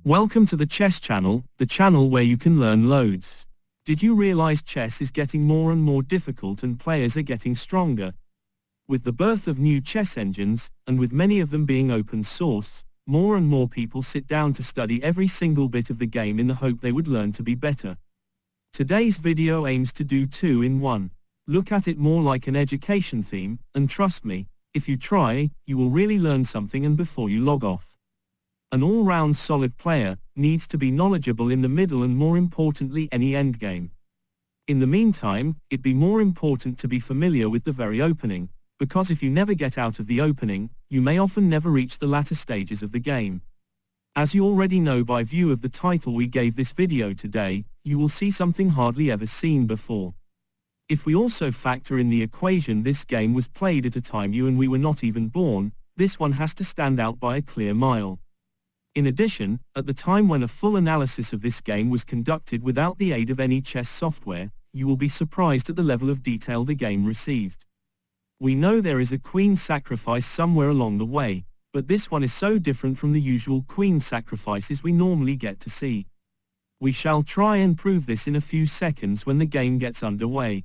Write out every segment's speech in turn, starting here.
Welcome to the Chess Channel, the channel where you can learn loads. Did you realize chess is getting more and more difficult and players are getting stronger? With the birth of new chess engines, and with many of them being open source, more and more people sit down to study every single bit of the game in the hope they would learn to be better. Today's video aims to do two in one. Look at it more like an education theme, and trust me, if you try, you will really learn something and before you log off. An all-round solid player needs to be knowledgeable in the middle and more importantly any endgame. In the meantime, it'd be more important to be familiar with the very opening, because if you never get out of the opening, you may often never reach the latter stages of the game. As you already know by view of the title we gave this video today, you will see something hardly ever seen before. If we also factor in the equation this game was played at a time you and we were not even born, this one has to stand out by a clear mile. In addition, at the time when a full analysis of this game was conducted without the aid of any chess software, you will be surprised at the level of detail the game received. We know there is a queen sacrifice somewhere along the way, but this one is so different from the usual queen sacrifices we normally get to see. We shall try and prove this in a few seconds when the game gets underway.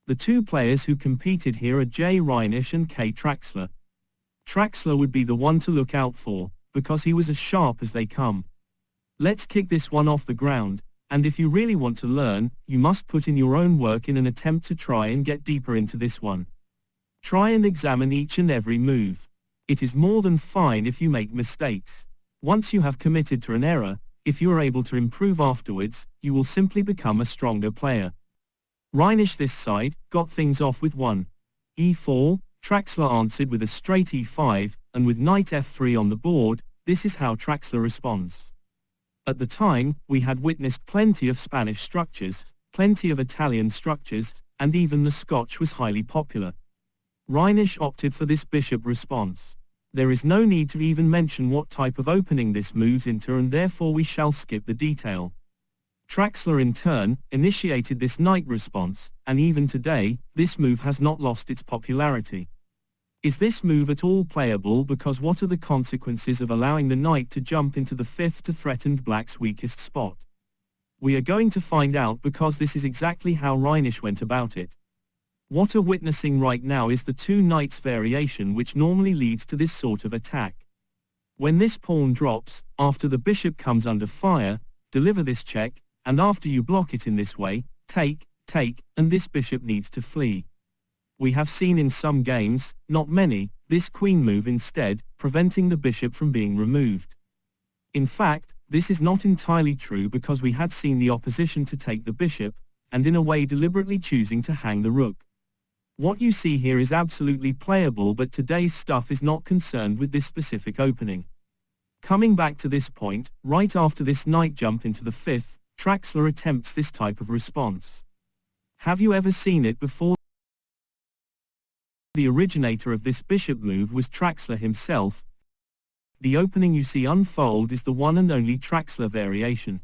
The two players who competed here are J. Reinisch and K. Traxler. Traxler would be the one to look out for, because he was as sharp as they come. Let's kick this one off the ground, and if you really want to learn, you must put in your own work in an attempt to try and get deeper into this one. Try and examine each and every move. It is more than fine if you make mistakes. Once you have committed to an error, if you are able to improve afterwards, you will simply become a stronger player. Reinisch this side got things off with e4, Traxler answered with a straight e5, and with knight f3 on the board, this is how Traxler responds. At the time, we had witnessed plenty of Spanish structures, plenty of Italian structures, and even the Scotch was highly popular. Reinisch opted for this bishop response. There is no need to even mention what type of opening this moves into and therefore we shall skip the detail. Traxler in turn initiated this knight response, and even today, this move has not lost its popularity. Is this move at all playable because what are the consequences of allowing the knight to jump into the fifth to threaten black's weakest spot? We are going to find out because this is exactly how Reinisch went about it. What we're witnessing right now is the two knights variation which normally leads to this sort of attack. When this pawn drops, after the bishop comes under fire, deliver this check, and after you block it in this way, take, and this bishop needs to flee. We have seen in some games, not many, this queen move instead, preventing the bishop from being removed. In fact, this is not entirely true because we had seen the opposition to take the bishop, and in a way deliberately choosing to hang the rook. What you see here is absolutely playable, but today's stuff is not concerned with this specific opening. Coming back to this point, right after this knight jump into the fifth, Traxler attempts this type of response. Have you ever seen it before? The originator of this bishop move was Traxler himself. The opening you see unfold is the one and only Traxler variation.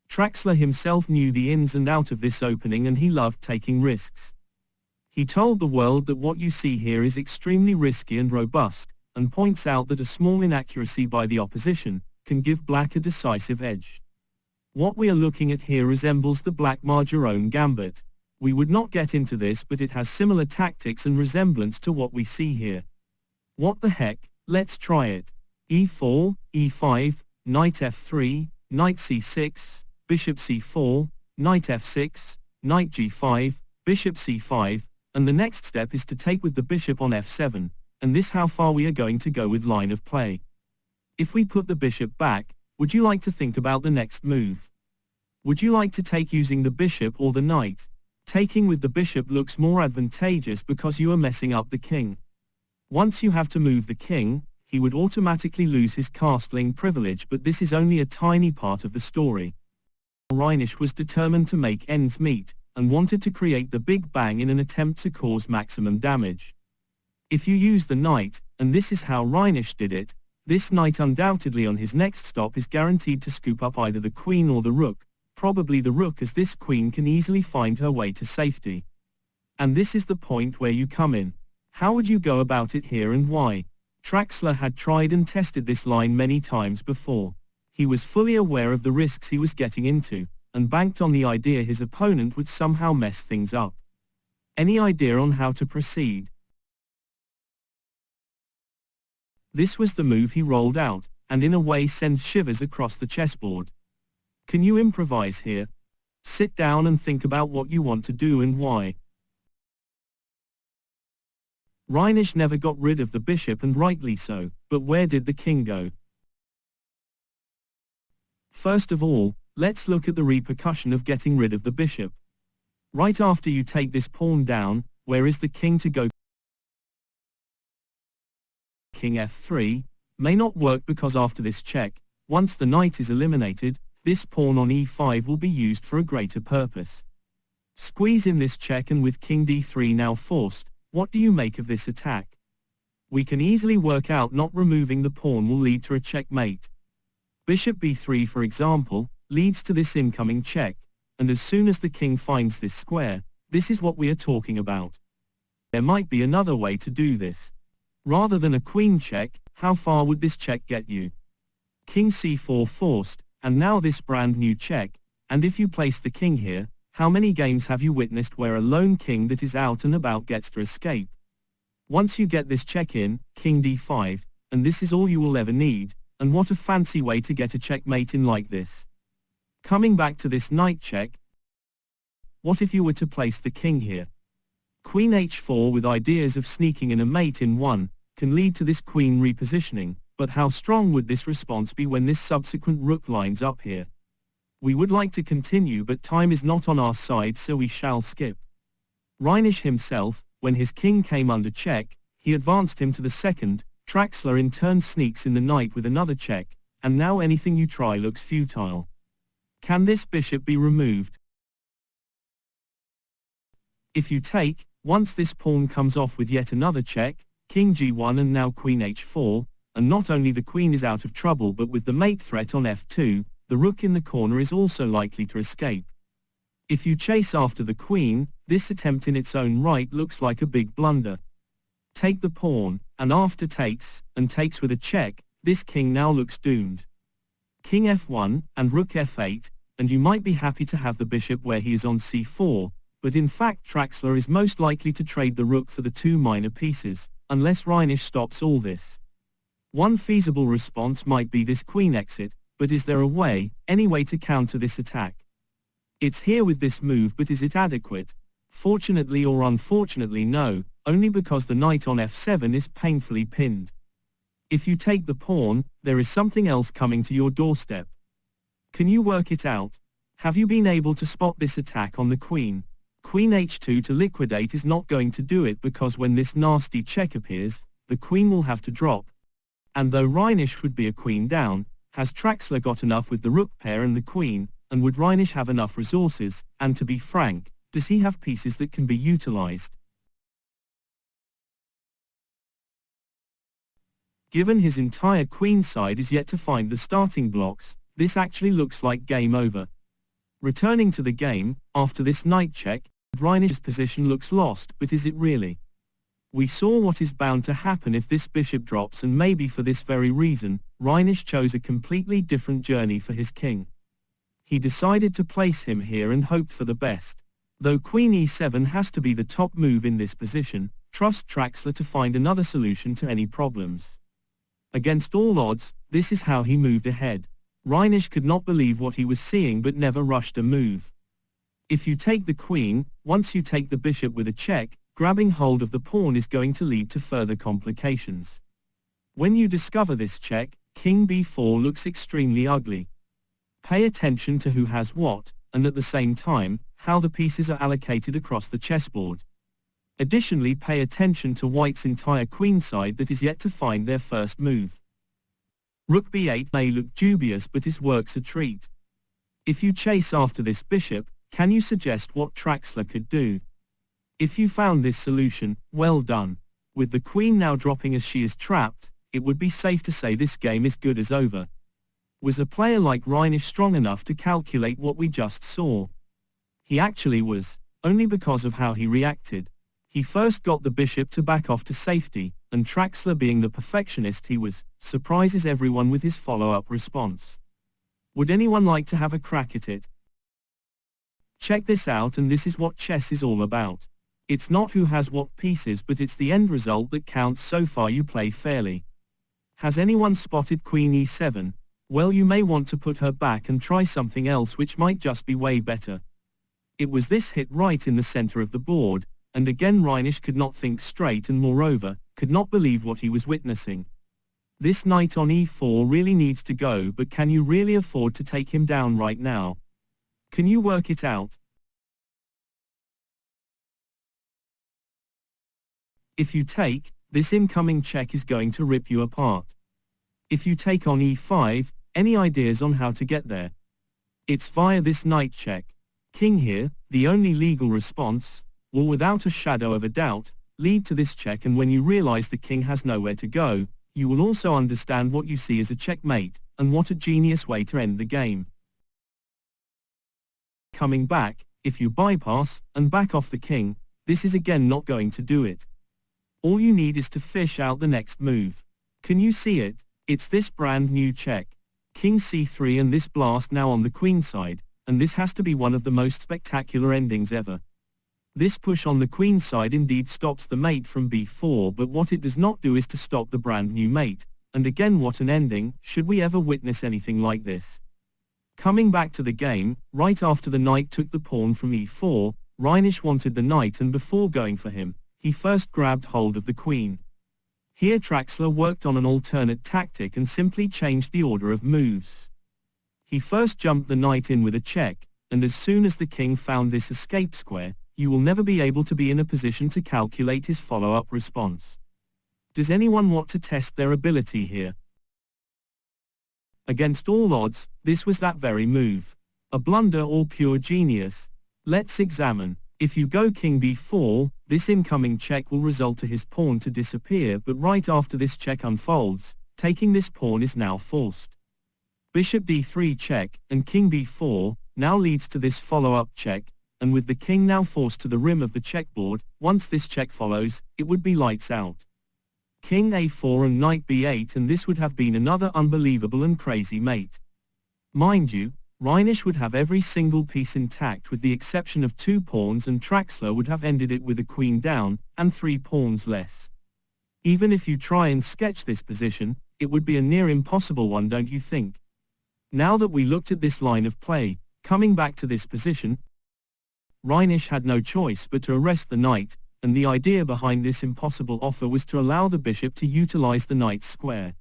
Traxler himself knew the ins and outs of this opening and he loved taking risks. He told the world that what you see here is extremely risky and robust, and points out that a small inaccuracy by the opposition can give black a decisive edge. What we are looking at here resembles the black Margerone gambit. We would not get into this, but it has similar tactics and resemblance to what we see here. What the heck, let's try it. e4, e5, knight f3, knight c6, bishop c4, knight f6, knight g5, bishop c5, and the next step is to take with the bishop on f7, and this how far we are going to go with line of play. If we put the bishop back, would you like to think about the next move? Would you like to take using the bishop or the knight? Taking with the bishop looks more advantageous because you are messing up the king. Once you have to move the king, he would automatically lose his castling privilege, but this is only a tiny part of the story. Reinisch was determined to make ends meet, and wanted to create the big bang in an attempt to cause maximum damage. If you use the knight, and this is how Reinisch did it, this knight undoubtedly on his next stop is guaranteed to scoop up either the queen or the rook, probably the rook as this queen can easily find her way to safety. And this is the point where you come in. How would you go about it here and why? Traxler had tried and tested this line many times before. He was fully aware of the risks he was getting into, and banked on the idea his opponent would somehow mess things up. Any idea on how to proceed? This was the move he rolled out, and in a way sends shivers across the chessboard. Can you improvise here? Sit down and think about what you want to do and why. Reinisch never got rid of the bishop, and rightly so, but where did the king go? First of all, let's look at the repercussion of getting rid of the bishop. Right after you take this pawn down, where is the king to go? King f3 may not work because after this check, once the knight is eliminated, this pawn on e5 will be used for a greater purpose. Squeeze in this check, and with king d3 now forced, what do you make of this attack? We can easily work out not removing the pawn will lead to a checkmate. Bishop b3, for example, leads to this incoming check, and as soon as the king finds this square, this is what we are talking about. There might be another way to do this. Rather than a queen check, how far would this check get you? King c4 forced, and now this brand new check, and if you place the king here, how many games have you witnessed where a lone king that is out and about gets to escape? Once you get this check in, king d5, and this is all you will ever need, and what a fancy way to get a checkmate in like this. Coming back to this knight check, what if you were to place the king here? Queen h4 with ideas of sneaking in a mate in one, can lead to this queen repositioning, but how strong would this response be when this subsequent rook lines up here? We would like to continue, but time is not on our side, so we shall skip. Reinisch himself, when his king came under check, he advanced him to the second. Traxler in turn sneaks in the knight with another check, and now anything you try looks futile. Can this bishop be removed? If you take, once this pawn comes off with yet another check, king g1 and now queen h4, and not only the queen is out of trouble, but with the mate threat on f2, the rook in the corner is also likely to escape. If you chase after the queen, this attempt in its own right looks like a big blunder. Take the pawn, and after takes, and takes with a check, this king now looks doomed. King f1, and rook f8, and you might be happy to have the bishop where he is on c4, but in fact Traxler is most likely to trade the rook for the two minor pieces, unless Reinisch stops all this. One feasible response might be this queen exit, but is there a way, any way to counter this attack? It's here with this move, but is it adequate? Fortunately or unfortunately no, only because the knight on f7 is painfully pinned. If you take the pawn, there is something else coming to your doorstep. Can you work it out? Have you been able to spot this attack on the queen? Queen h2 to liquidate is not going to do it, because when this nasty check appears, the queen will have to drop. And though Reinisch would be a queen down, has Traxler got enough with the rook pair and the queen, and would Reinisch have enough resources, and to be frank, does he have pieces that can be utilized? Given his entire queen side is yet to find the starting blocks, this actually looks like game over. Returning to the game, after this knight check, Reinisch's position looks lost, but is it really? We saw what is bound to happen if this bishop drops, and maybe for this very reason, Reinisch chose a completely different journey for his king. He decided to place him here and hoped for the best. Though queen e7 has to be the top move in this position, trust Traxler to find another solution to any problems. Against all odds, this is how he moved ahead. Reinisch could not believe what he was seeing, but never rushed a move. If you take the queen, once you take the bishop with a check, grabbing hold of the pawn is going to lead to further complications. When you discover this check, king b4 looks extremely ugly. Pay attention to who has what, and at the same time, how the pieces are allocated across the chessboard. Additionally, pay attention to white's entire queenside that is yet to find their first move. Rook b8 may look dubious, but it works a treat. If you chase after this bishop, can you suggest what Traxler could do? If you found this solution, well done. With the queen now dropping as she is trapped, it would be safe to say this game is good as over. Was a player like Reinisch strong enough to calculate what we just saw? He actually was, only because of how he reacted. He first got the bishop to back off to safety, and Traxler, being the perfectionist he was, surprises everyone with his follow-up response. Would anyone like to have a crack at it? Check this out, and this is what chess is all about. It's not who has what pieces, but it's the end result that counts. So far you play fairly. Has anyone spotted Queen e7? Well, you may want to put her back and try something else which might just be way better. It was this hit right in the center of the board, and again Reinisch could not think straight and moreover, could not believe what he was witnessing. This knight on e4 really needs to go, but can you really afford to take him down right now? Can you work it out? If you take, this incoming check is going to rip you apart. If you take on e5, any ideas on how to get there? It's via this knight check. King here, the only legal response, will without a shadow of a doubt, lead to this check, and when you realize the king has nowhere to go, you will also understand what you see as a checkmate, and what a genius way to end the game. Coming back, if you bypass, and back off the king, this is again not going to do it. All you need is to fish out the next move. Can you see it? It's this brand new check. King c3 and this blast now on the queen side, and this has to be one of the most spectacular endings ever. This push on the queen side indeed stops the mate from b4, but what it does not do is to stop the brand new mate, and again what an ending. Should we ever witness anything like this? Coming back to the game, right after the knight took the pawn from e4, Reinisch wanted the knight, and before going for him, he first grabbed hold of the queen. Here Traxler worked on an alternate tactic and simply changed the order of moves. He first jumped the knight in with a check, and as soon as the king found this escape square, you will never be able to be in a position to calculate his follow-up response. Does anyone want to test their ability here? Against all odds, this was that very move. A blunder or pure genius? Let's examine. If you go king b4, this incoming check will result to his pawn to disappear, but right after this check unfolds, taking this pawn is now forced. Bishop d3 check, and king b4, now leads to this follow-up check, and with the king now forced to the rim of the checkboard, once this check follows, it would be lights out. King a4 and knight b8, and this would have been another unbelievable and crazy mate. Mind you, Reinisch would have every single piece intact with the exception of 2 pawns, and Traxler would have ended it with a queen down, and 3 pawns less. Even if you try and sketch this position, it would be a near impossible one, don't you think? Now that we looked at this line of play, coming back to this position, Reinisch had no choice but to arrest the knight, and the idea behind this impossible offer was to allow the bishop to utilize the knight's square.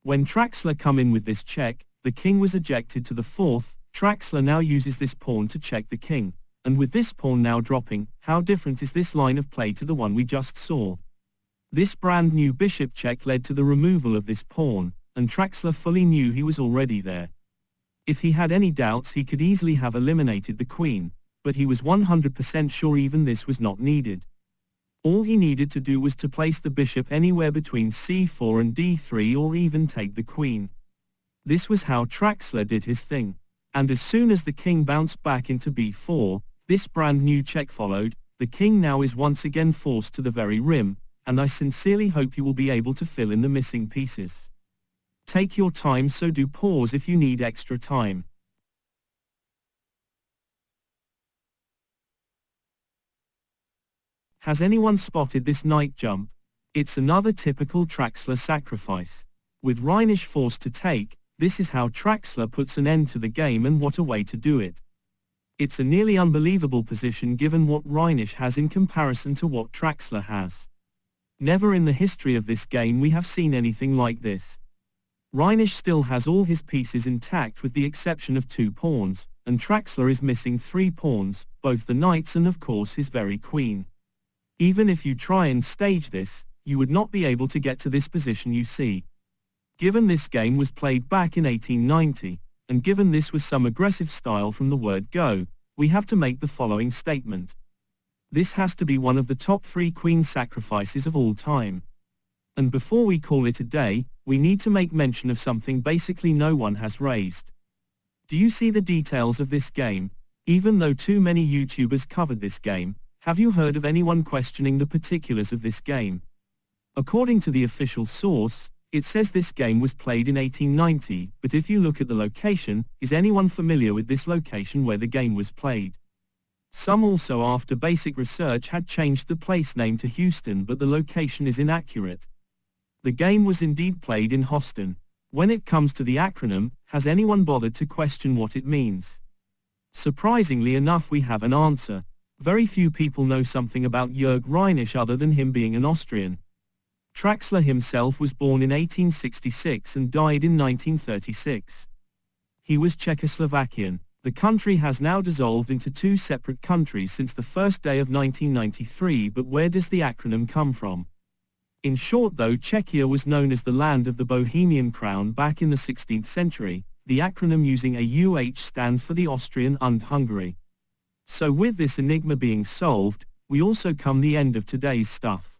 When Traxler come in with this check, the king was ejected to the 4th, Traxler now uses this pawn to check the king, and with this pawn now dropping, how different is this line of play to the one we just saw? This brand new bishop check led to the removal of this pawn, and Traxler fully knew he was already there. If he had any doubts, he could easily have eliminated the queen, but he was 100% sure even this was not needed. All he needed to do was to place the bishop anywhere between c4 and d3, or even take the queen. This was how Traxler did his thing. And as soon as the king bounced back into b4, this brand new check followed. The king now is once again forced to the very rim, and I sincerely hope you will be able to fill in the missing pieces. Take your time, so do pause if you need extra time. Has anyone spotted this knight jump? It's another typical Traxler sacrifice. With Reinisch forced to take, this is how Traxler puts an end to the game, and what a way to do it. It's a nearly unbelievable position given what Reinisch has in comparison to what Traxler has. Never in the history of this game we have seen anything like this. Reinisch still has all his pieces intact with the exception of 2 pawns, and Traxler is missing 3 pawns, both the knights and of course his very queen. Even if you try and stage this, you would not be able to get to this position you see. Given this game was played back in 1890, and given this was some aggressive style from the word go, we have to make the following statement. This has to be one of the top 3 queen sacrifices of all time. And before we call it a day, we need to make mention of something basically no one has raised. Do you see the details of this game? Even though too many YouTubers covered this game, have you heard of anyone questioning the particulars of this game? According to the official source, It says this game was played in 1890, but if you look at the location, is anyone familiar with this location where the game was played? Some also after basic research had changed the place name to Houston, but the location is inaccurate. The game was indeed played in Houston. When it comes to the acronym, has anyone bothered to question what it means? Surprisingly enough, we have an answer. Very few people know something about Jörg Reinisch other than him being an Austrian. Traxler himself was born in 1866 and died in 1936. He was Czechoslovakian. The country has now dissolved into two separate countries since the first day of 1993, but where does the acronym come from? In short though, Czechia was known as the land of the Bohemian crown back in the 16th century. The acronym using a UH stands for the Austrian und Hungary. So with this enigma being solved, we also come the end of today's stuff.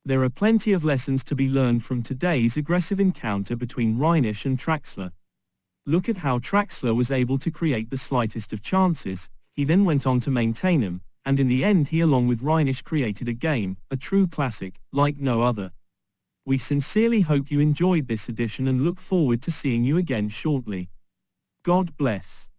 There are plenty of lessons to be learned from today's aggressive encounter between Reinisch and Traxler. Look at how Traxler was able to create the slightest of chances, he then went on to maintain them, and in the end he along with Reinisch created a game, a true classic, like no other. We sincerely hope you enjoyed this edition and look forward to seeing you again shortly. God bless.